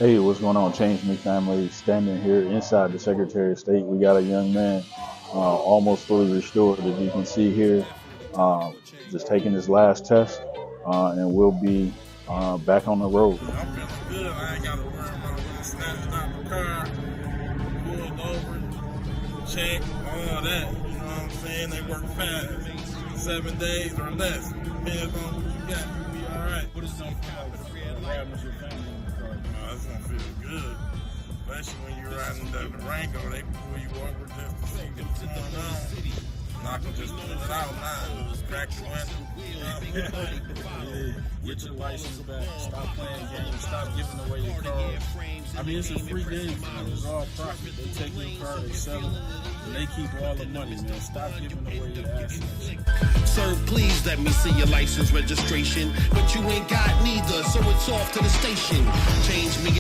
Hey, what's going on, Change Me family? Standing here inside the Secretary of State, we got a young man, almost fully restored, as you can see here, uh, just taking his last test, and will be back on the road. I'm feeling good. I ain't got to worry about when snatching out the car, pulled over, check, all that. You know what I'm saying? They work fast. 7 days or less. Depends on what you got. You'll be all right. What is it gonna feel like riding with your family in the car? It's going to feel good. Especially when you're riding the Durango. They pull you over just to see what's going on. Not to just pull it out now. Just crack the window. Yeah, get your license back. Stop playing games. Stop giving away your car. I mean, it's a free game. It's all profit. They take your car, they sell it, and they keep all the money, man. Stop giving away your assets. Sir, please let me see your license registration. But you ain't got neither, so it's off to the station. Change me.